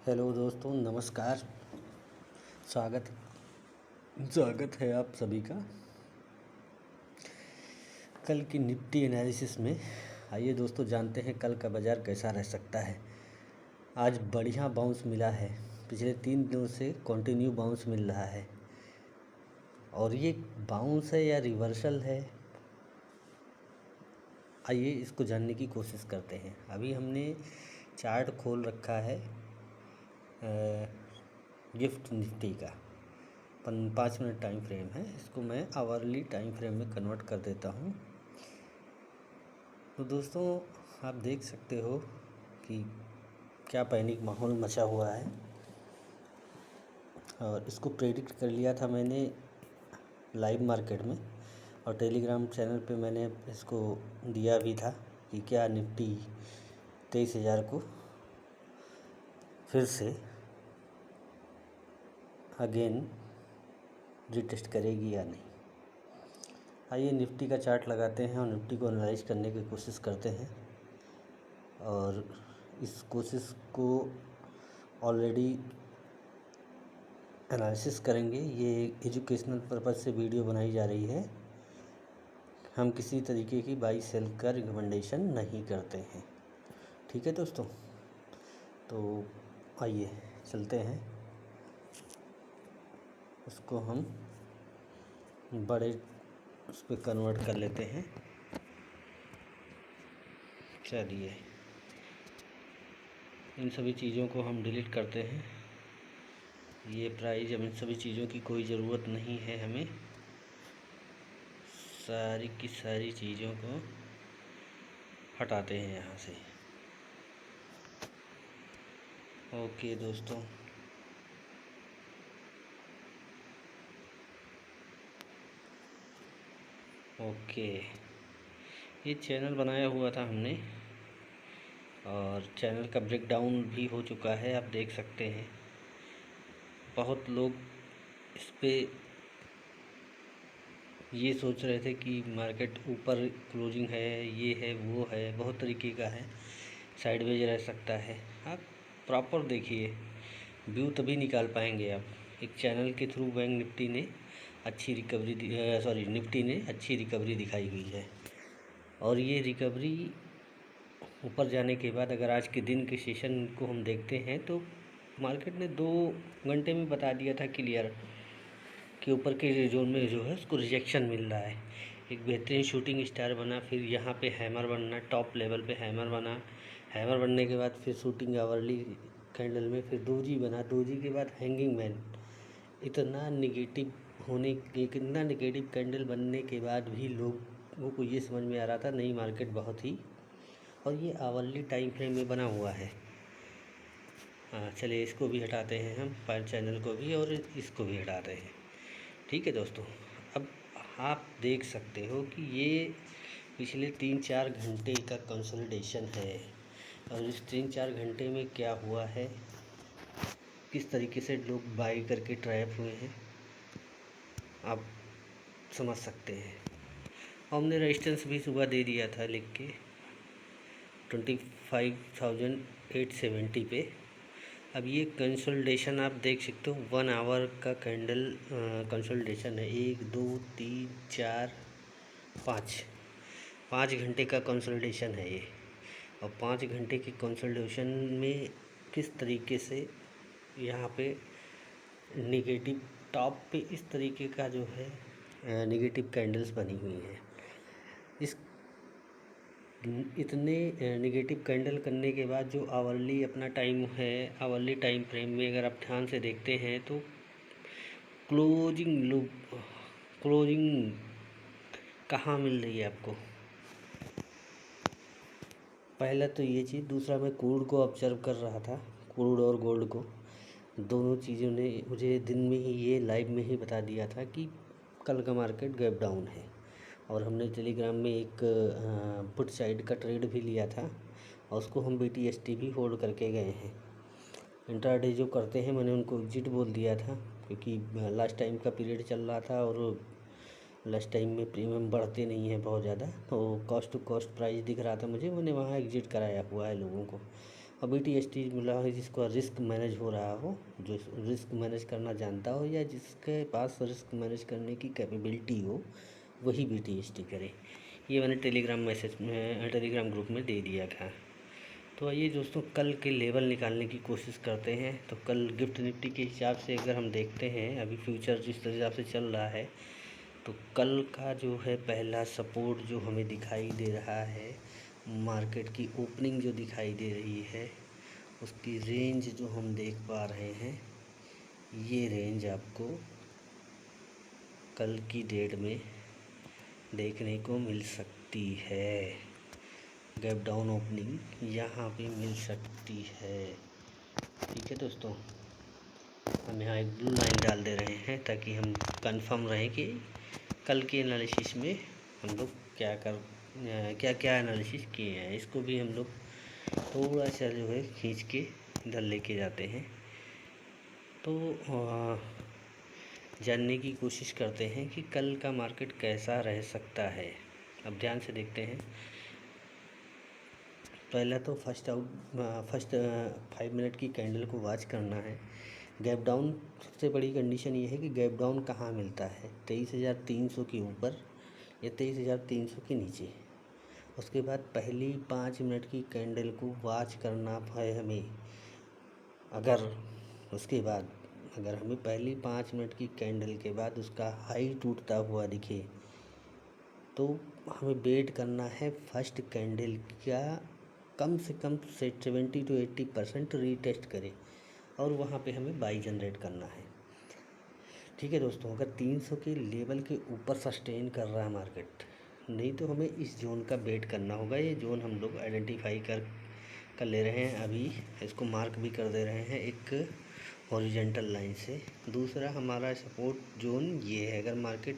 Hello दोस्तों, नमस्कार। स्वागत स्वागत है आप सभी का कल की निफ्टी एनालिसिस में। आइए दोस्तों, जानते हैं कल का बाज़ार कैसा रह सकता है। आज बढ़िया बाउंस मिला है, पिछले 3 दिनों से कंटिन्यू बाउंस मिल रहा है। और ये बाउंस है या रिवर्सल है, आइए इसको जानने की कोशिश करते हैं। अभी हमने चार्ट खोल रखा है गिफ्ट निफ्टी का 5 मिनट टाइम फ्रेम है। इसको मैं आवरली टाइम फ्रेम में कन्वर्ट कर देता हूँ। तो दोस्तों, आप देख सकते हो कि क्या पैनिक माहौल मचा हुआ है। और इसको प्रेडिक्ट कर लिया था मैंने लाइव मार्केट में, और टेलीग्राम चैनल पे मैंने इसको दिया भी था कि क्या निफ्टी 23,000 को फिर से अगेन रिटेस्ट करेगी या नहीं। आइए निफ्टी का चार्ट लगाते हैं और निफ्टी को एनालाइज करने की कोशिश करते हैं। और इस कोशिश को ऑलरेडी एनालिसिस करेंगे। ये एजुकेशनल पर्पज़ से वीडियो बनाई जा रही है। हम किसी तरीके की बाई सेल का रिकमेंडेशन नहीं करते हैं, ठीक है दोस्तों। तो आइए चलते हैं, उसको हम बड़े उस पर कन्वर्ट कर लेते हैं। चलिए, इन सभी चीज़ों को हम डिलीट करते हैं। ये प्राइस, अब इन सभी चीज़ों की कोई ज़रूरत नहीं है हमें। सारी की सारी चीज़ों को हटाते हैं यहाँ से। ओके दोस्तों, ओके, ये चैनल बनाया हुआ था हमने और चैनल का ब्रेकडाउन भी हो चुका है, आप देख सकते हैं। बहुत लोग इस पे ये सोच रहे थे कि मार्केट ऊपर क्लोजिंग है, ये है, वो है, बहुत तरीके का है, साइडवेज रह सकता है। आप प्रॉपर देखिए, व्यू तभी निकाल पाएंगे आप। एक चैनल के थ्रू बैंक निफ्टी ने अच्छी रिकवरी निफ्टी ने अच्छी रिकवरी दिखाई हुई है। और ये रिकवरी ऊपर जाने के बाद अगर आज के दिन के सेशन को हम देखते हैं तो मार्केट ने 2 घंटे में बता दिया था क्लियर कि ऊपर के जोन में जो है उसको रिजेक्शन मिल रहा है। एक बेहतरीन शूटिंग स्टार बना, फिर यहाँ पे हैमर बनना, टॉप लेवल पे हैमर बना, हैमर बनने के बाद फिर शूटिंग आवरली कैंडल में फिर डोजी बना, डोजी के बाद हैंगिंग मैन। इतना निगेटिव इतना निगेटिव कैंडल बनने के बाद भी लोगों को ये समझ में आ रहा था नहीं, मार्केट बहुत ही, और ये आवरली टाइम फ्रेम में बना हुआ है। हाँ चलिए, इसको भी हटाते हैं हम, फाइल चैनल को भी, और इसको भी हटाते हैं, ठीक है दोस्तों। अब आप देख सकते हो कि ये पिछले 3-4 घंटे का कंसोलिडेशन है। और इस 3-4 घंटे में क्या हुआ है, किस तरीके से लोग बाई करके ट्रैप हुए हैं, आप समझ सकते हैं। हमने रेजिस्टेंस भी सुबह दे दिया था लिख के 25,870 पे। अब ये कंसोलिडेशन आप देख सकते हो, 1 आवर का कैंडल कंसोलिडेशन है। 1 2 3 4 5 घंटे का कंसोलिडेशन है ये। और 5 घंटे के कंसोलिडेशन में किस तरीके से यहाँ पे निगेटिव टॉप पे इस तरीके का जो है निगेटिव कैंडल्स बनी हुई हैं। इस इतने निगेटिव कैंडल करने के बाद जो आवरली अपना टाइम है, आवरली टाइम फ्रेम में अगर आप ध्यान से देखते हैं तो क्लोजिंग कहाँ मिल रही है आपको। पहला तो ये चीज़, दूसरा मैं क्रूड को ऑब्जर्व कर रहा था, क्रूड और गोल्ड को। दोनों चीज़ों ने मुझे दिन में ही ये लाइव में ही बता दिया था कि कल का मार्केट गैप डाउन है। और हमने टेलीग्राम में एक पुट साइड का ट्रेड भी लिया था और उसको हम BTST भी होल्ड करके गए हैं। इंट्राडे जो करते हैं मैंने उनको एग्जिट बोल दिया था, क्योंकि लास्ट टाइम का पीरियड चल रहा था और लास्ट टाइम में प्रीमियम बढ़ते नहीं हैं बहुत ज़्यादा, तो कॉस्ट टू कॉस्ट प्राइस दिख रहा था मुझे, मैंने वहाँ एग्जिट कराया हुआ है लोगों को। और BTST मिला है जिसको रिस्क मैनेज हो रहा हो, जो रिस्क मैनेज करना जानता हो या जिसके पास रिस्क मैनेज करने की कैपेबिलिटी हो, वही BTST करे। ये मैंने टेलीग्राम ग्रुप में दे दिया था। तो आइए दोस्तों, कल के लेवल निकालने की कोशिश करते हैं। तो कल गिफ्ट निफ्टी के हिसाब से अगर हम देखते हैं, अभी फ्यूचर जिस हिसाब से चल रहा है, तो कल का जो है पहला सपोर्ट जो हमें दिखाई दे रहा है, मार्केट की ओपनिंग जो दिखाई दे रही है, उसकी रेंज जो हम देख पा रहे हैं, ये रेंज आपको कल की डेट में देखने को मिल सकती है। गैप डाउन ओपनिंग यहाँ पे मिल सकती है। ठीक है दोस्तों, हम यहाँ एक ब्लू लाइन डाल दे रहे हैं ताकि हम कंफर्म रहें कि कल के एनालिसिस में हम लोग क्या क्या एनालिसिस किए हैं। इसको भी हम लोग थोड़ा सा जो है खींच के इधर लेके जाते हैं। तो जानने की कोशिश करते हैं कि कल का मार्केट कैसा रह सकता है। अब ध्यान से देखते हैं। पहला तो फर्स्ट 5 मिनट की कैंडल को वॉच करना है। गैप डाउन, सबसे बड़ी कंडीशन ये है कि गैप डाउन कहाँ मिलता है, 23,300 के ऊपर या 23,300 के नीचे। उसके बाद पहली 5 मिनट की कैंडल को वॉच करना है हमें। उसके बाद अगर हमें पहली 5 मिनट की कैंडल के बाद उसका हाई टूटता हुआ दिखे, तो हमें वेट करना है फर्स्ट कैंडल का कम से कम 70 to 80% रीटेस्ट करे और वहाँ पे हमें बाई जनरेट करना है। ठीक है दोस्तों, अगर 300 के लेवल के ऊपर सस्टेन कर रहा है मार्केट, नहीं तो हमें इस जोन का वेट करना होगा। ये जोन हम लोग आइडेंटिफाई कर ले रहे हैं, अभी इसको मार्क भी कर दे रहे हैं एक हॉरिजॉन्टल लाइन से। दूसरा हमारा सपोर्ट जोन ये है, अगर मार्केट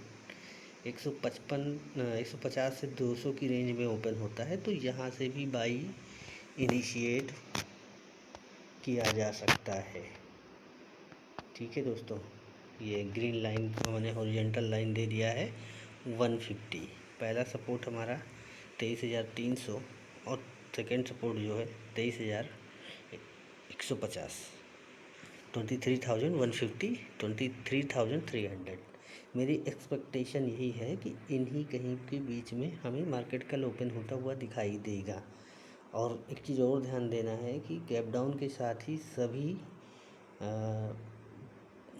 150 से 200 की रेंज में ओपन होता है तो यहाँ से भी बाई इनिशिएट किया जा सकता है। ठीक है दोस्तों, ये ग्रीन लाइन को मैंने हॉरिजॉन्टल लाइन दे दिया है 150। पहला सपोर्ट हमारा 23,300 और सेकेंड सपोर्ट जो है 23,150, 23,150, 23,300। मेरी एक्सपेक्टेशन यही है कि इन्हीं कहीं के बीच में हमें मार्केट कल ओपन होता हुआ दिखाई देगा। और एक चीज़ और ध्यान देना है कि गैप डाउन के साथ ही सभी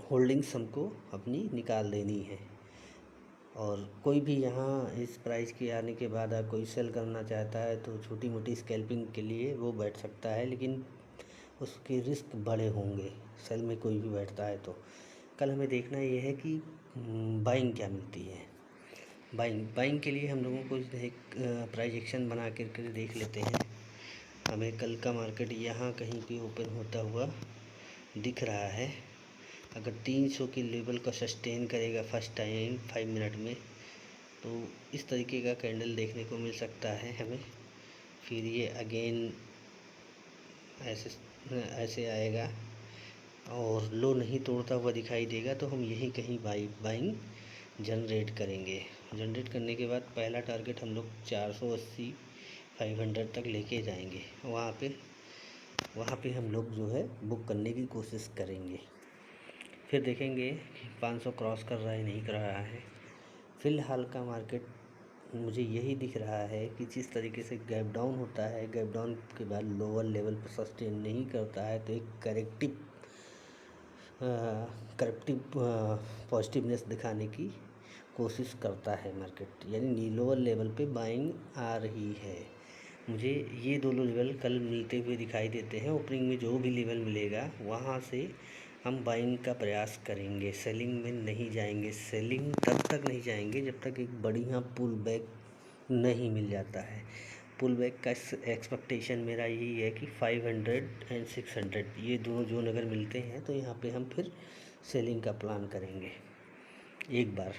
होल्डिंग्स हमको अपनी निकाल देनी है। और कोई भी यहाँ इस प्राइस के आने के बाद अगर कोई सेल करना चाहता है तो छोटी मोटी स्कैल्पिंग के लिए वो बैठ सकता है, लेकिन उसके रिस्क बड़े होंगे सेल में कोई भी बैठता है। तो कल हमें देखना ये है कि बाइंग क्या मिलती है। बाइंग के लिए हम लोगों को एक प्राइस एक्शन बना कर देख लेते हैं। हमें कल का मार्केट यहाँ कहीं पे ओपन होता हुआ दिख रहा है। अगर 300 के लेवल को सस्टेन करेगा फर्स्ट टाइम 5 मिनट में, तो इस तरीके का कैंडल देखने को मिल सकता है हमें। फिर ये अगेन ऐसे आएगा और लो नहीं तोड़ता हुआ दिखाई देगा, तो हम यही कहीं बाइंग जनरेट करेंगे। जनरेट करने के बाद पहला टारगेट हम लोग 480 500 तक लेके जाएंगे। वहाँ पे हम लोग जो है बुक करने की कोशिश करेंगे। फिर देखेंगे कि 500 क्रॉस कर रहा है नहीं कर रहा है। फ़िलहाल का मार्केट मुझे यही दिख रहा है कि जिस तरीके से गैप डाउन होता है, गैप डाउन के बाद लोअर लेवल पर सस्टेन नहीं करता है तो एक करेक्टिव पॉजिटिवनेस दिखाने की कोशिश करता है मार्केट, यानी लोअर लेवल पे बाइंग आ रही है। मुझे ये दोनों लेवल कल मिलते हुए दिखाई देते हैं। ओपनिंग में जो भी लेवल मिलेगा वहाँ से हम बाइंग का प्रयास करेंगे, सेलिंग में नहीं जाएंगे। सेलिंग तब तक नहीं जाएंगे जब तक एक बढ़िया पुल बैक नहीं मिल जाता है। पुल बैक का एक्सपेक्टेशन मेरा यही है कि 500 एंड 600 ये दोनों जोन अगर मिलते हैं तो यहाँ पे हम फिर सेलिंग का प्लान करेंगे एक बार।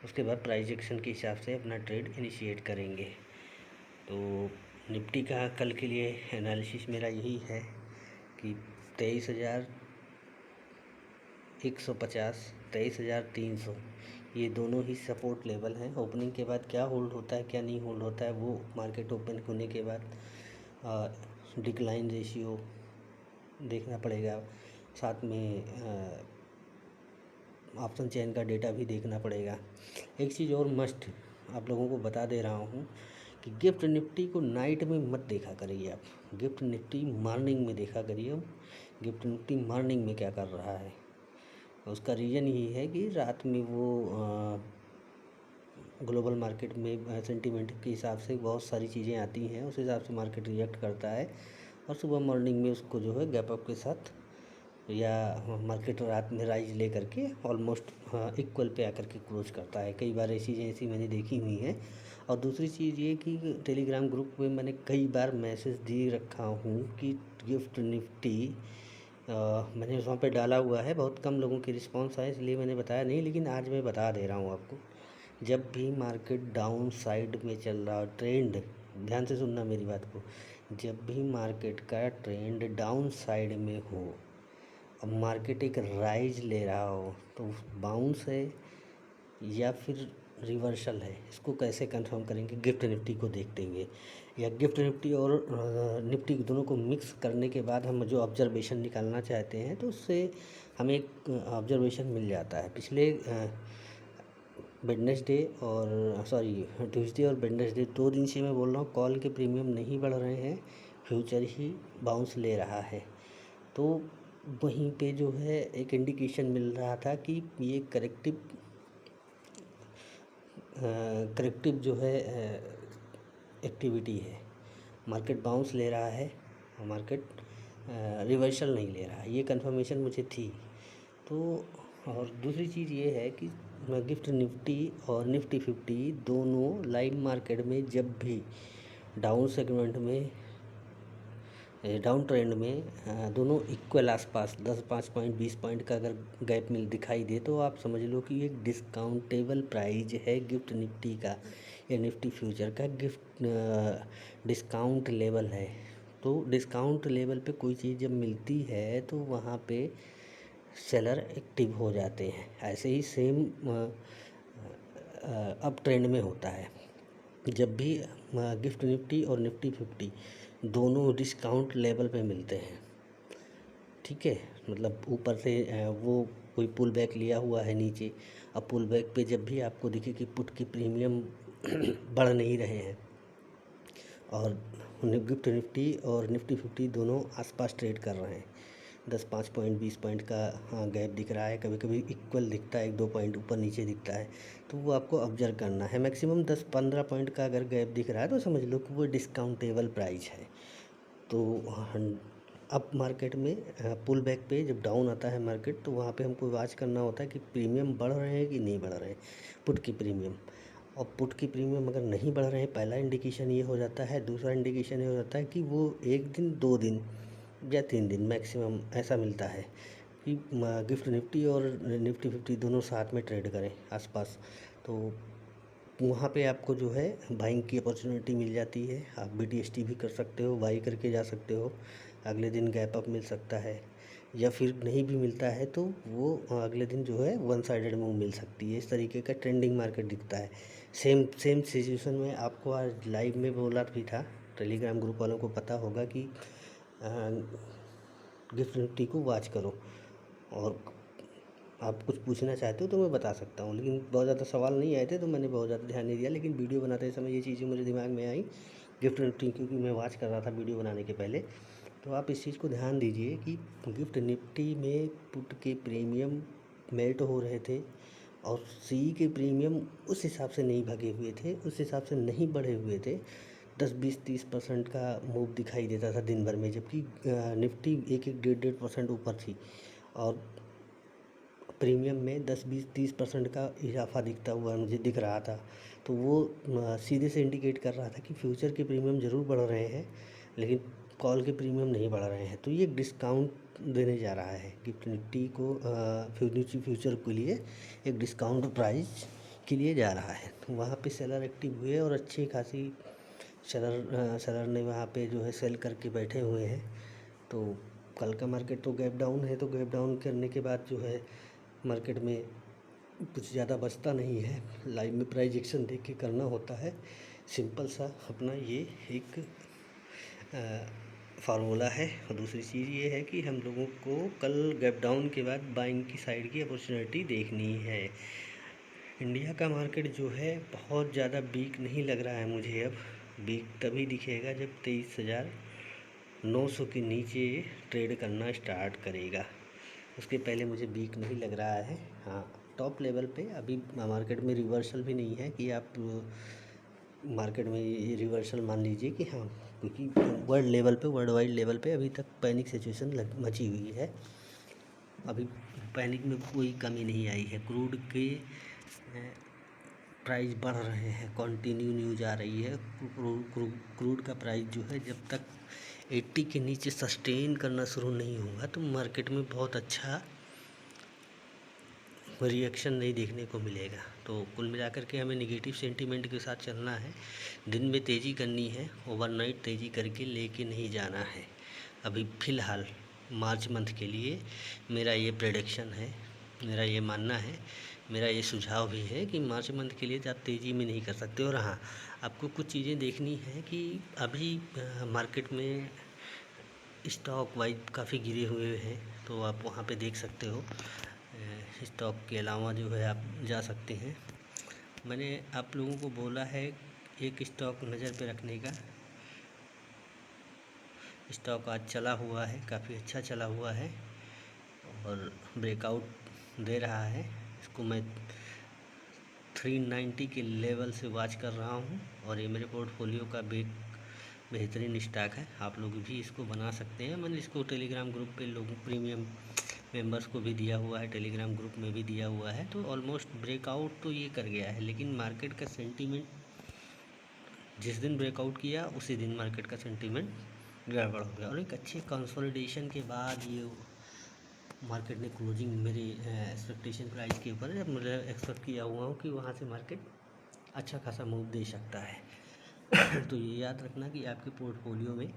उसके बाद प्राइस एक्शन के हिसाब से अपना ट्रेड इनिशिएट करेंगे। तो निफ्टी का कल के लिए एनालिसिस मेरा यही है कि 23,150, 23,300 ये दोनों ही सपोर्ट लेवल हैं। ओपनिंग के बाद क्या होल्ड होता है क्या नहीं होल्ड होता है वो मार्केट ओपन होने के बाद डिक्लाइन रेशियो देखना पड़ेगा, साथ में ऑप्शन चेन का डेटा भी देखना पड़ेगा। एक चीज़ और मस्ट आप लोगों को बता दे रहा हूँ कि गिफ्ट निफ्टी को नाइट में मत देखा करिए आप, गिफ्ट निफ्टी मॉर्निंग में देखा करिए। गिफ्ट निफ्टी मॉर्निंग में क्या कर रहा है, उसका रीज़न यही है कि रात में वो ग्लोबल मार्केट में सेंटीमेंट के हिसाब से बहुत सारी चीज़ें आती हैं, उस हिसाब से मार्केट रिएक्ट करता है और सुबह मॉर्निंग में उसको जो है गैप अप के साथ या मार्केट रात में राइज ले करके ऑलमोस्ट इक्वल पे आकर के क्लोज करता है। कई बार ऐसी चीज़ें ऐसी मैंने देखी हुई हैं। और दूसरी चीज़ ये कि टेलीग्राम ग्रुप में मैंने कई बार मैसेज दे रखा हूँ कि गिफ्ट निफ्टी मैंने वहाँ पे डाला हुआ है, बहुत कम लोगों के रिस्पांस आए इसलिए मैंने बताया नहीं, लेकिन आज मैं बता दे रहा हूँ आपको। जब भी मार्केट डाउन साइड में चल रहा हो, ट्रेंड ध्यान से सुनना मेरी बात को, जब भी मार्केट का ट्रेंड डाउन साइड में हो, अब मार्केट एक राइज ले रहा हो, तो बाउंस है या फिर रिवर्सल है, इसको कैसे कंफर्म करेंगे? गिफ्ट निफ्टी को देखते हुए, या गिफ्ट निफ्टी और निफ्टी दोनों को मिक्स करने के बाद हम जो ऑब्जर्वेशन निकालना चाहते हैं तो उससे हमें एक ऑब्जर्वेशन मिल जाता है। पिछले वेडनेसडे और ट्यूसडे और वेडनेसडे 2 दिन से मैं बोल रहा हूँ कॉल के प्रीमियम नहीं बढ़ रहे हैं, फ्यूचर ही बाउंस ले रहा है। तो वहीं पे जो है एक इंडिकेशन मिल रहा था कि ये करेक्टिव जो है एक्टिविटी है, मार्केट बाउंस ले रहा है और मार्केट रिवर्सल नहीं ले रहा है, ये कंफर्मेशन मुझे थी। तो और दूसरी चीज़ ये है कि गिफ्ट निफ्टी और निफ्टी 50 दोनों लाइव मार्केट में जब भी डाउन सेगमेंट में डाउन ट्रेंड में दोनों इक्वल आसपास 10-5 पॉइंट 20 पॉइंट का अगर गैप मिल दिखाई दे तो आप समझ लो कि एक डिस्काउंटेबल प्राइस है गिफ्ट निफ्टी का या निफ्टी फ्यूचर का गिफ्ट डिस्काउंट लेवल है। तो डिस्काउंट लेवल पे कोई चीज़ जब मिलती है तो वहाँ पे सेलर एक्टिव हो जाते हैं। ऐसे ही सेम अप ट्रेंड में होता है, जब भी गिफ्ट निफ्टी और निफ्टी 50 दोनों डिस्काउंट लेवल पे मिलते हैं, ठीक है, मतलब ऊपर से वो कोई पुल बैक लिया हुआ है नीचे, अब पुल बैक पे जब भी आपको दिखे कि पुट की प्रीमियम बढ़ नहीं रहे हैं और गिफ्ट निफ्टी और निफ्टी 50 दोनों आसपास ट्रेड कर रहे हैं, 10-5 पॉइंट 20 पॉइंट का गैप दिख रहा है, कभी कभी इक्वल दिखता है, 1-2 पॉइंट ऊपर नीचे दिखता है, तो वो आपको ऑब्जर्व करना है। मैक्सिमम 10-15 पॉइंट का अगर गैप दिख रहा है तो समझ लो कि वो डिस्काउंटेबल प्राइस है। तो अप मार्केट में पुल बैक पे जब डाउन आता है मार्केट तो वहाँ पे हमको वॉच करना होता है कि प्रीमियम बढ़ रहे हैं कि नहीं बढ़ रहे हैं, पुट की प्रीमियम। और पुट की प्रीमियम अगर नहीं बढ़ रहे हैं, पहला इंडिकेशन ये हो जाता है। दूसरा इंडिकेशन ये हो जाता है कि वो 1 दिन 2 दिन या 3 दिन मैक्सिमम ऐसा मिलता है कि गिफ्ट निफ्टी और निफ्टी 50 दोनों साथ में ट्रेड करें आसपास, तो वहाँ पे आपको जो है बाइंग की अपॉर्चुनिटी मिल जाती है। आप BTST भी कर सकते हो, बाई करके जा सकते हो, अगले दिन गैप अप मिल सकता है, या फिर नहीं भी मिलता है तो वो अगले दिन जो है वन साइडेड मूव मिल सकती है। इस तरीके का ट्रेंडिंग मार्केट दिखता है। सेम सेम सिचुएशन में आपको आज लाइव में बोला भी था, टेलीग्राम ग्रुप वालों को पता होगा कि गिफ्ट निफ्टी को वॉच करो, और आप कुछ पूछना चाहते हो तो मैं बता सकता हूँ, लेकिन बहुत ज़्यादा सवाल नहीं आए थे तो मैंने बहुत ज़्यादा ध्यान नहीं दिया। लेकिन वीडियो बनाते समय ये चीज़ें मुझे दिमाग में आई गिफ्ट निफ्टी, क्योंकि मैं वॉच कर रहा था वीडियो बनाने के पहले। तो आप इस चीज़ को ध्यान दीजिए कि गिफ्ट निफ्टी में पुट के प्रीमियम मेल्ट हो रहे थे और सी के प्रीमियम उस हिसाब से नहीं भागे हुए थे, उस हिसाब से नहीं बढ़े हुए थे। 10-20-30% का मूव दिखाई देता था दिन भर में, जबकि निफ्टी 1-1 1.5% ऊपर थी और प्रीमियम में 10-20-30% का इजाफा दिखता हुआ मुझे दिख रहा था। तो वो सीधे से इंडिकेट कर रहा था कि फ्यूचर के प्रीमियम ज़रूर बढ़ रहे हैं लेकिन कॉल के प्रीमियम नहीं बढ़ रहे हैं। तो ये डिस्काउंट देने जा रहा है गिफ्ट निफ्टी को, फ्यूचर के लिए एक डिस्काउंट प्राइस के लिए जा रहा है। तो वहाँ पे सेलर एक्टिव हुए और अच्छी खासी सेलर ने वहाँ पे जो है सेल करके बैठे हुए हैं। तो कल का मार्केट तो गैप डाउन है, तो गैप डाउन करने के बाद जो है मार्केट में कुछ ज़्यादा बचता नहीं है, लाइव में प्राइस एक्शन देख के करना होता है। सिंपल सा अपना ये एक फार्मूला है। और दूसरी चीज़ ये है कि हम लोगों को कल गैप डाउन के बाद बाइंग की साइड की अपॉर्चुनिटी देखनी है। इंडिया का मार्केट जो है बहुत ज़्यादा वीक नहीं लग रहा है मुझे। अब वीक तभी दिखेगा जब 23,900 के नीचे ट्रेड करना स्टार्ट करेगा। उसके पहले मुझे वीक नहीं लग रहा है। हाँ, टॉप लेवल पे अभी मार्केट में रिवर्सल भी नहीं है कि आप मार्केट में ये रिवर्सल मान लीजिए कि हाँ, क्योंकि वर्ल्ड लेवल पे, वर्ल्ड वाइड लेवल पे अभी तक पैनिक सिचुएशन मची हुई है। अभी पैनिक में कोई कमी नहीं आई है। क्रूड के प्राइस बढ़ रहे हैं, कंटिन्यू न्यूज आ रही है। क्रूड का प्राइस जो है जब तक 80 के नीचे सस्टेन करना शुरू नहीं होगा तो मार्केट में बहुत अच्छा रिएक्शन नहीं देखने को मिलेगा। तो कुल मिलाकर के हमें निगेटिव सेंटीमेंट के साथ चलना है। दिन में तेज़ी करनी है, ओवरनाइट तेज़ी करके लेके नहीं जाना है। अभी फ़िलहाल मार्च मंथ के लिए मेरा ये प्रेडिक्शन है, मेरा ये मानना है, मेरा ये सुझाव भी है कि मार्च मंथ के लिए आप तेज़ी में नहीं कर सकते। और हाँ, आपको कुछ चीज़ें देखनी है कि अभी मार्केट में स्टॉक वाइज काफ़ी गिरे हुए हैं, तो आप वहाँ पे देख सकते हो। स्टॉक के अलावा जो है आप जा सकते हैं। मैंने आप लोगों को बोला है एक स्टॉक नज़र पे रखने का। स्टॉक आज चला हुआ है, काफ़ी अच्छा चला हुआ है और ब्रेकआउट दे रहा है। इसको मैं 390 के लेवल से वॉच कर रहा हूँ और ये मेरे पोर्टफोलियो का बेहतरीन स्टॉक है। आप लोग भी इसको बना सकते हैं। मैंने इसको टेलीग्राम ग्रुप पे लोगों प्रीमियम मेंबर्स को भी दिया हुआ है, टेलीग्राम ग्रुप में भी दिया हुआ है। तो ऑलमोस्ट ब्रेकआउट तो ये कर गया है, लेकिन मार्केट का सेंटीमेंट जिस दिन ब्रेकआउट किया उसी दिन मार्केट का सेंटीमेंट गड़बड़ हो गया और एक अच्छे कंसोलिडेशन के बाद ये मार्केट ने क्लोजिंग मेरी एक्सपेक्टेशन प्राइस के ऊपर जब मुझे एक्सपेक्ट किया हुआ हूँ कि वहाँ से मार्केट अच्छा खासा मूव दे सकता है। तो ये याद रखना कि आपके पोर्टफोलियो में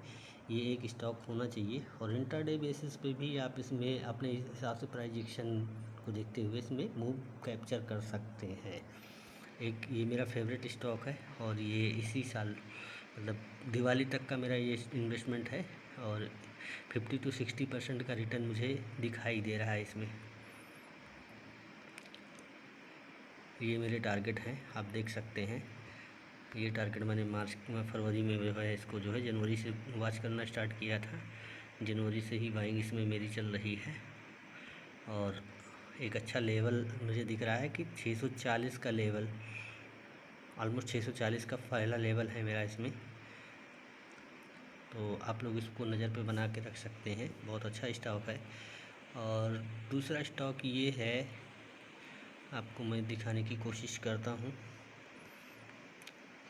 ये एक स्टॉक होना चाहिए और इंट्राडे बेसिस पे भी आप इसमें अपने हिसाब से प्राइस एक्शन को देखते हुए इसमें मूव कैप्चर कर सकते हैं। एक ये मेरा फेवरेट स्टॉक है और ये इसी साल मतलब दिवाली तक का मेरा ये इन्वेस्टमेंट है और 50 to 60% का रिटर्न मुझे दिखाई दे रहा है इसमें। ये मेरे टारगेट हैं, आप देख सकते हैं। ये टारगेट मैंने फरवरी में जो है इसको जो है जनवरी से वॉच करना स्टार्ट किया था। जनवरी से ही बाइंग इसमें मेरी चल रही है और एक अच्छा लेवल मुझे दिख रहा है कि 640 का लेवल, ऑलमोस्ट 640 का पहला लेवल है मेरा इसमें। तो आप लोग इसको नज़र पे बना के रख सकते हैं, बहुत अच्छा स्टॉक है। और दूसरा स्टॉक ये है, आपको मैं दिखाने की कोशिश करता हूँ।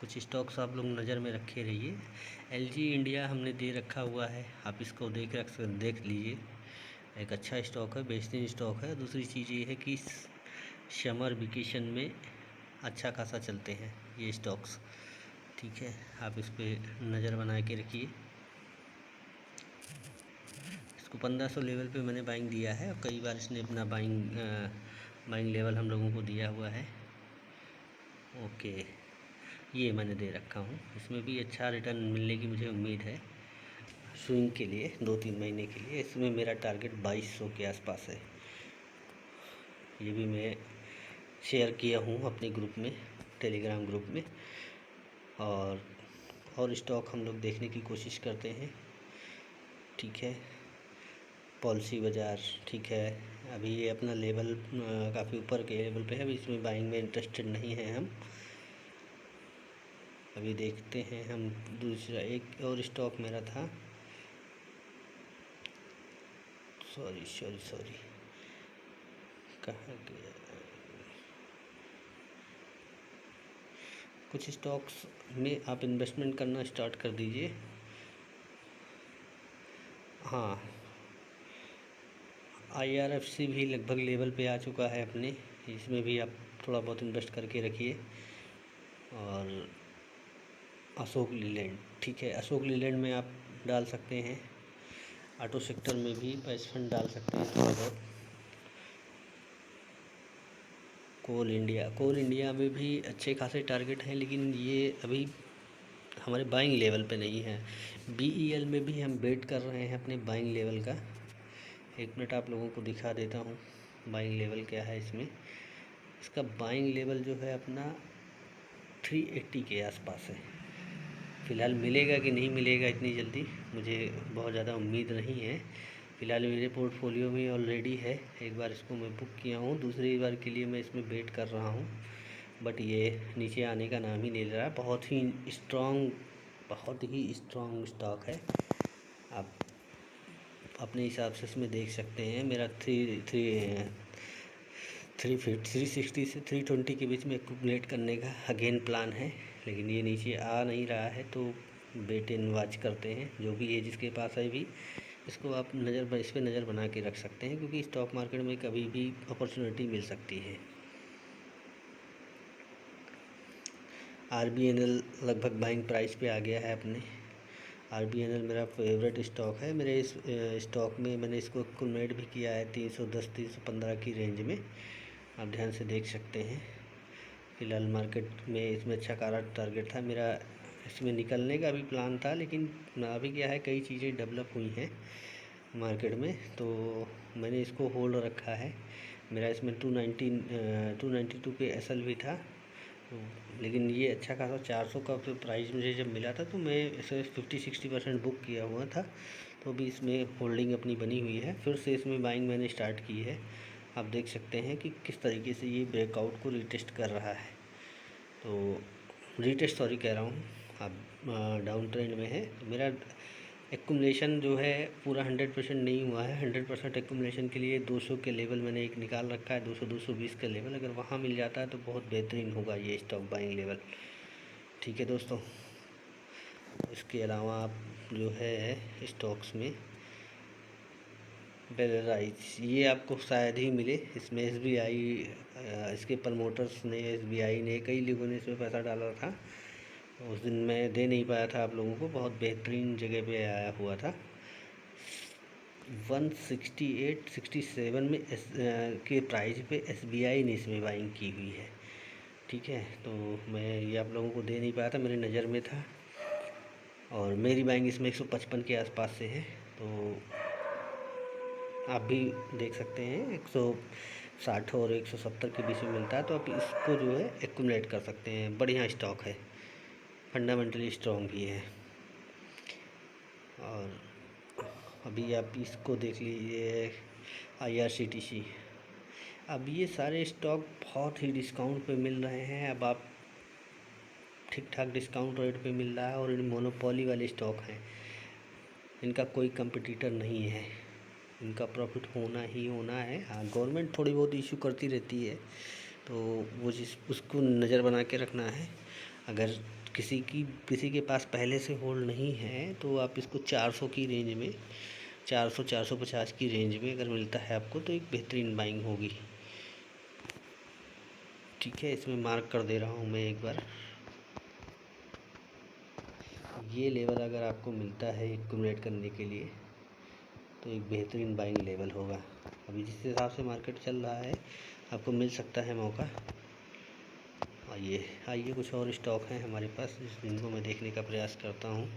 कुछ स्टॉक्स आप लोग नज़र में रखे रहिए। एलजी इंडिया हमने दे रखा हुआ है, आप इसको देख लीजिए। एक अच्छा स्टॉक है, बेहतरीन स्टॉक है। दूसरी चीज़ ये है कि समर वेकेशन में अच्छा खासा चलते हैं ये स्टॉक्स, ठीक है। आप इस पर नज़र बना के रखिए। इसको 1500 लेवल पे मैंने बाइंग दिया है और कई बार इसने अपना बाइंग लेवल हम लोगों को दिया हुआ है। ओके, ये मैंने दे रखा हूँ। इसमें भी अच्छा रिटर्न मिलने की मुझे उम्मीद है स्विंग के लिए 2-3 महीने के लिए। इसमें मेरा टारगेट 2200 के आसपास है। ये भी मैं शेयर किया हूँ अपने ग्रुप में, टेलीग्राम ग्रुप में। और स्टॉक हम लोग देखने की कोशिश करते हैं, ठीक है। पॉलिसी बाज़ार, ठीक है। अभी ये अपना लेवल काफ़ी ऊपर के लेवल पे है, अभी इसमें बाइंग में इंटरेस्टेड नहीं हैं हम। अभी देखते हैं हम। दूसरा एक और स्टॉक मेरा था, सॉरी कहाँ गया। कुछ स्टॉक्स में आप इन्वेस्टमेंट करना स्टार्ट कर दीजिए। हाँ, IRFC भी लगभग लेवल पे आ चुका है अपने, इसमें भी आप थोड़ा बहुत इन्वेस्ट करके रखिए। और अशोक लीलैंड, ठीक है, अशोक लीलैंड में आप डाल सकते हैं। ऑटो सेक्टर में भी पैसे फंड डाल सकते हैं थोड़ा बहुत। कोल इंडिया में भी अच्छे खासे टारगेट हैं, लेकिन ये अभी हमारे बाइंग लेवल पे नहीं है। BEL में भी हम वेट कर रहे हैं अपने बाइंग लेवल का। 1 मिनट आप लोगों को दिखा देता हूँ बाइंग लेवल क्या है इसमें। इसका बाइंग लेवल जो है अपना 380 के आसपास है। फ़िलहाल मिलेगा कि नहीं मिलेगा इतनी जल्दी मुझे बहुत ज़्यादा उम्मीद नहीं है। फ़िलहाल मेरे पोर्टफोलियो में ऑलरेडी है, एक बार इसको मैं बुक किया हूँ, दूसरी बार के लिए मैं इसमें वेट कर रहा हूँ। बट ये नीचे आने का नाम ही नहीं ले रहा। बहुत ही स्ट्रॉन्ग स्टॉक है। आप अपने हिसाब से इसमें देख सकते हैं। मेरा 360 से 320 के बीच में एक्यूमुलेट करने का अगेन प्लान है, लेकिन ये नीचे आ नहीं रहा है तो वेट एंड वॉच करते हैं। जो भी है जिसके पास है भी इसको आप इस पर नज़र बना के रख सकते हैं, क्योंकि स्टॉक मार्केट में कभी भी अपॉर्चुनिटी मिल सकती है। RBNL लगभग बाइंग प्राइस पे आ गया है अपने। RBNL मेरा फेवरेट स्टॉक है। मेरे इस स्टॉक में मैंने इसको एक्यूमुलेट भी किया है 310 315 की रेंज में, आप ध्यान से देख सकते हैं। फ़िलहाल मार्केट में इसमें अच्छा खासा टारगेट था मेरा, इसमें निकलने का भी प्लान था, लेकिन अभी क्या है कई चीज़ें डेवलप हुई हैं मार्केट में, तो मैंने इसको होल्ड रखा है। मेरा इसमें 292 पे SL भी था, लेकिन ये अच्छा खासा 400 का प्राइस मुझे जब मिला था तो मैं इसे 50-60% बुक किया हुआ था। तो अभी इसमें होल्डिंग अपनी बनी हुई है। फिर से इसमें बाइंग मैंने स्टार्ट की है। आप देख सकते हैं कि किस तरीके से ये ब्रेकआउट को रीटेस्ट कर रहा है। तो कह रहा हूँ, अब डाउन ट्रेंड में है। तो मेरा एक्यूमुलेशन जो है पूरा 100% नहीं हुआ है। 100% एक्यूमुलेशन के लिए 200 के लेवल मैंने एक निकाल रखा है, 200-220 का लेवल। अगर वहाँ मिल जाता है तो बहुत बेहतरीन होगा ये स्टॉक बाइंग लेवल। ठीक है दोस्तों, इसके अलावा आप जो है स्टॉक्स में बेलराइज, ये आपको शायद ही मिले। इसमें SBI, इसके प्रमोटर्स ने, SBI ने, कई लोगों ने इसमें पैसा डाला था। उस दिन मैं दे नहीं पाया था आप लोगों को। बहुत बेहतरीन जगह पे आया हुआ था। 168-67 में के प्राइस पे SBI ने इसमें बाइंग की हुई है। ठीक है, तो मैं ये आप लोगों को दे नहीं पाया था, मेरी नज़र में था। और मेरी बाइंग इसमें 155 के आसपास से है। तो आप भी देख सकते हैं 160 और 170 के बीच में मिलता है, तो आप इसको जो है एक्यूमुलेट कर सकते हैं। बढ़िया स्टॉक है, फंडामेंटली स्ट्रॉन्ग भी है। और अभी आप इसको देख लीजिए IRCTC। अब ये सारे स्टॉक बहुत ही डिस्काउंट पे मिल रहे हैं। अब आप ठीक ठाक डिस्काउंट रेट पे मिल रहा है, और इन मोनोपोली वाले स्टॉक हैं, इनका कोई कंपटीटर नहीं है, इनका प्रॉफिट होना ही होना है। हाँ, गवर्नमेंट थोड़ी बहुत इशू करती रहती है, तो वो उसको नज़र बना के रखना है। अगर किसी के पास पहले से होल्ड नहीं है तो आप इसको 400 की रेंज में, 400-450 की रेंज में अगर मिलता है आपको तो एक बेहतरीन बाइंग होगी। ठीक है, इसमें मार्क कर दे रहा हूँ मैं एक बार। ये लेवल अगर आपको मिलता है एक्यूमुलेट करने के लिए तो एक बेहतरीन बाइंग लेवल होगा। अभी जिस हिसाब से मार्केट चल रहा है आपको मिल सकता है मौका। आइए कुछ और स्टॉक हैं हमारे पास जिनको मैं देखने का प्रयास करता हूँ।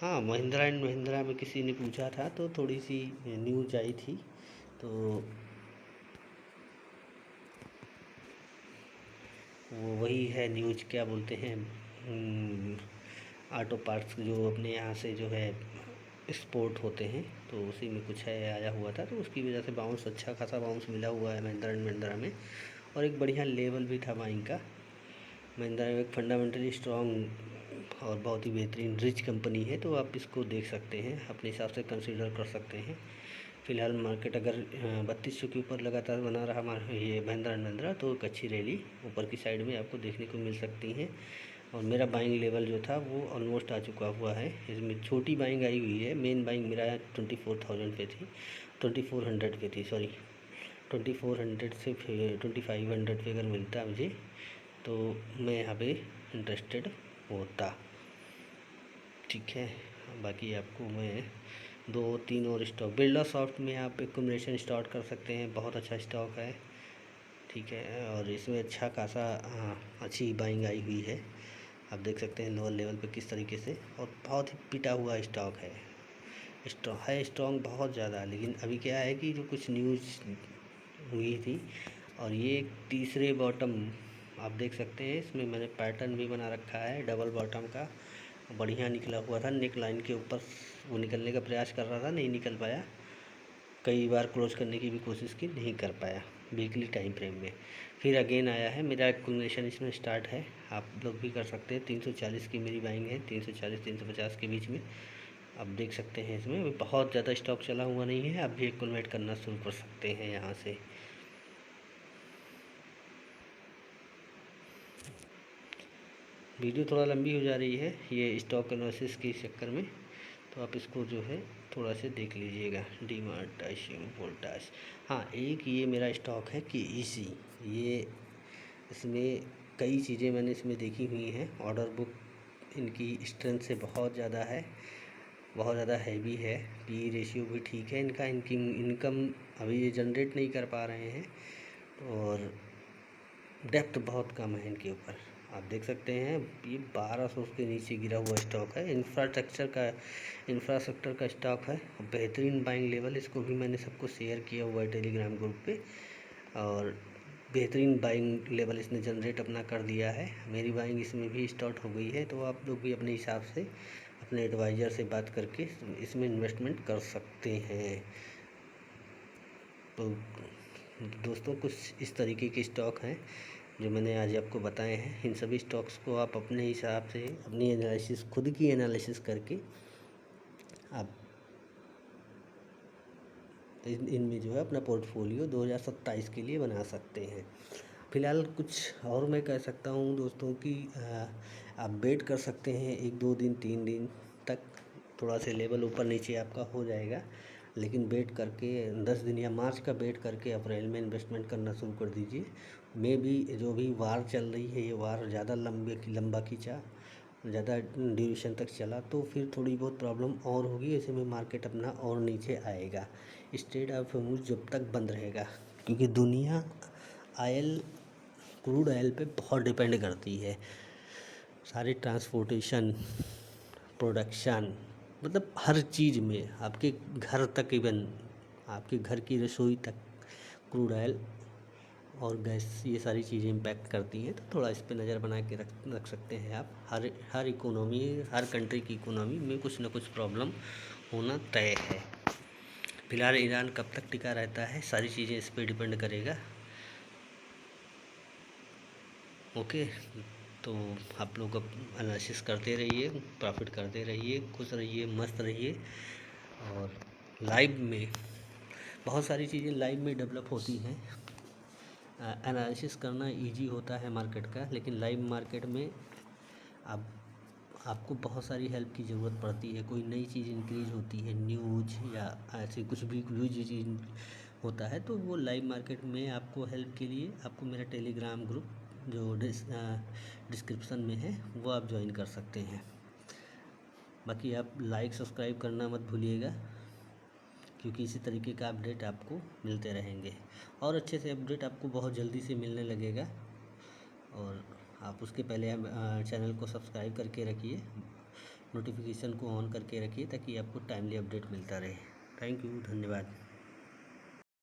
हाँ, महिंद्रा एंड महिंद्रा में किसी ने पूछा था तो थोड़ी सी न्यूज़ आई थी, तो वो वही है न्यूज़, क्या बोलते हैं, ऑटो पार्ट्स जो अपने यहाँ से जो है एक्सपोर्ट होते हैं, तो उसी में कुछ है आया हुआ था, तो उसकी वजह से बाउंस, अच्छा खासा बाउंस मिला हुआ है महिंद्रा एंड महिंद्रा में। और एक बढ़िया लेवल भी था बाइंग का। महिंद्रा एक फंडामेंटली स्ट्रॉन्ग और बहुत ही बेहतरीन रिच कंपनी है, तो आप इसको देख सकते हैं, अपने हिसाब से कंसीडर कर सकते हैं। फ़िलहाल मार्केट अगर 3200 के ऊपर लगातार बना रहा ये महिंद्रा एंड महिंद्रा, तो एक अच्छी रैली ऊपर की साइड में आपको देखने को मिल सकती है। और मेरा बाइंग लेवल जो था वो ऑलमोस्ट आ चुका हुआ है। इसमें छोटी बाइंग आई हुई है, मेन बाइंग मेरा 24,000 पे थी, 2400 पे थी, सॉरी 2400 से 2500 पे अगर मिलता मुझे तो मैं यहाँ पे इंटरेस्टेड होता। ठीक है, बाकी आपको मैं 2-3 और स्टॉक, बिरला सॉफ्ट में आप एक्यूमुलेशन स्टार्ट कर सकते हैं, बहुत अच्छा स्टॉक है। ठीक है। और इसमें अच्छा खासा अच्छी बाइंग आई हुई है, आप देख सकते हैं लोअर लेवल पे किस तरीके से, और बहुत ही पिटा हुआ स्टॉक है। स्ट्रॉन्ग बहुत ज़्यादा, लेकिन अभी क्या है कि जो कुछ न्यूज़ हुई थी, और ये एक तीसरे बॉटम आप देख सकते हैं, इसमें मैंने पैटर्न भी बना रखा है डबल बॉटम का, बढ़िया निकला हुआ था। नेक लाइन के ऊपर वो निकलने का प्रयास कर रहा था, नहीं निकल पाया। कई बार क्लोज करने की भी कोशिश की, नहीं कर पाया वीकली टाइम फ्रेम में। फिर अगेन आया है, मेरा एक्यूमुलेशन इसमें स्टार्ट है, आप लोग भी कर सकते हैं। 340 की मेरी बाइंग है, 340-350 के बीच में आप देख सकते हैं। इसमें बहुत ज़्यादा स्टॉक चला हुआ नहीं है, आप भी एक्यूमुलेट करना शुरू कर सकते हैं यहाँ से। वीडियो थोड़ा लंबी हो जा रही है ये स्टॉक एनालिसिस के चक्कर में, तो आप इसको जो है थोड़ा से देख लीजिएगा। डीमार्ट, आईशियम, वोल्टास। हाँ, एक ये मेरा स्टॉक है कि इसी ये इसमें कई चीज़ें मैंने इसमें देखी हुई हैं। ऑर्डर बुक इनकी स्ट्रेंथ से बहुत ज़्यादा है, बहुत ज़्यादा हैवी है। पी रेशियो भी ठीक है इनका। इनकी इनकम अभी ये जनरेट नहीं कर पा रहे हैं, और डेप्थ बहुत कम है इनके ऊपर, आप देख सकते हैं। ये 1200 के नीचे गिरा हुआ स्टॉक है। इंफ्रास्ट्रक्चर का स्टॉक है, बेहतरीन बाइंग लेवल। इसको भी मैंने सबको शेयर किया हुआ है टेलीग्राम ग्रुप पे, और बेहतरीन बाइंग लेवल इसने जनरेट अपना कर दिया है। मेरी बाइंग इसमें भी स्टार्ट हो गई है, तो आप लोग भी अपने हिसाब से अपने एडवाइज़र से बात करके इसमें इन्वेस्टमेंट कर सकते हैं। तो दोस्तों, कुछ इस तरीके के स्टॉक हैं जो मैंने आज आपको बताए हैं। इन सभी स्टॉक्स को आप अपने हिसाब से अपनी एनालिसिस, खुद की एनालिसिस करके आप इनमें जो है अपना पोर्टफोलियो 2027 के लिए बना सकते हैं। फ़िलहाल कुछ और मैं कह सकता हूँ दोस्तों कि आप वेट कर सकते हैं 1-2 दिन 3 दिन तक, थोड़ा से लेवल ऊपर नीचे आपका हो जाएगा, लेकिन वेट करके 10 दिन या मार्च का वेट करके अप्रैल में इन्वेस्टमेंट करना शुरू कर दीजिए। मे भी जो भी वार चल रही है, ये वार ज़्यादा लंबा खींचा, ज़्यादा ड्यूरेशन तक चला, तो फिर थोड़ी बहुत प्रॉब्लम और होगी। ऐसे में मार्केट अपना और नीचे आएगा। स्ट्रेट ऑफ हॉर्मुज़ जब तक बंद रहेगा, क्योंकि दुनिया क्रूड ऑयल पे बहुत डिपेंड करती है। सारे ट्रांसपोर्टेशन, प्रोडक्शन, मतलब हर चीज़ में, आपके घर तक, इवन आपके घर की रसोई तक क्रूड ऑयल और गैस, ये सारी चीज़ें इम्पैक्ट करती हैं। तो थोड़ा इस पे नज़र बना के रख सकते हैं आप। हर इकोनॉमी, हर कंट्री की इकोनॉमी में कुछ ना कुछ प्रॉब्लम होना तय है। फिलहाल ईरान कब तक टिका रहता है, सारी चीज़ें इस पे डिपेंड करेगा। ओके, तो आप लोग अब एनालिसिस करते रहिए, प्रॉफिट करते रहिए, खुश रहिए, मस्त रहिए। और लाइव में बहुत सारी चीज़ें लाइव में डेवलप होती हैं। एनालिसिस करना इजी होता है मार्केट का, लेकिन लाइव मार्केट में आपको बहुत सारी हेल्प की ज़रूरत पड़ती है। कोई नई चीज़ इंक्रीज होती है, न्यूज या ऐसे कुछ भी कोई चीज़ होता है, तो वो लाइव मार्केट में आपको हेल्प के लिए आपको मेरा टेलीग्राम ग्रुप जो डिस्क्रिप्शन में है वो आप ज्वाइन कर सकते हैं। बाकी आप लाइक सब्सक्राइब करना मत भूलिएगा, क्योंकि इसी तरीके का अपडेट आपको मिलते रहेंगे, और अच्छे से अपडेट आपको बहुत जल्दी से मिलने लगेगा। और आप उसके पहले चैनल को सब्सक्राइब करके रखिए, नोटिफिकेशन को ऑन करके रखिए, ताकि आपको टाइमली अपडेट मिलता रहे। थैंक यू, धन्यवाद।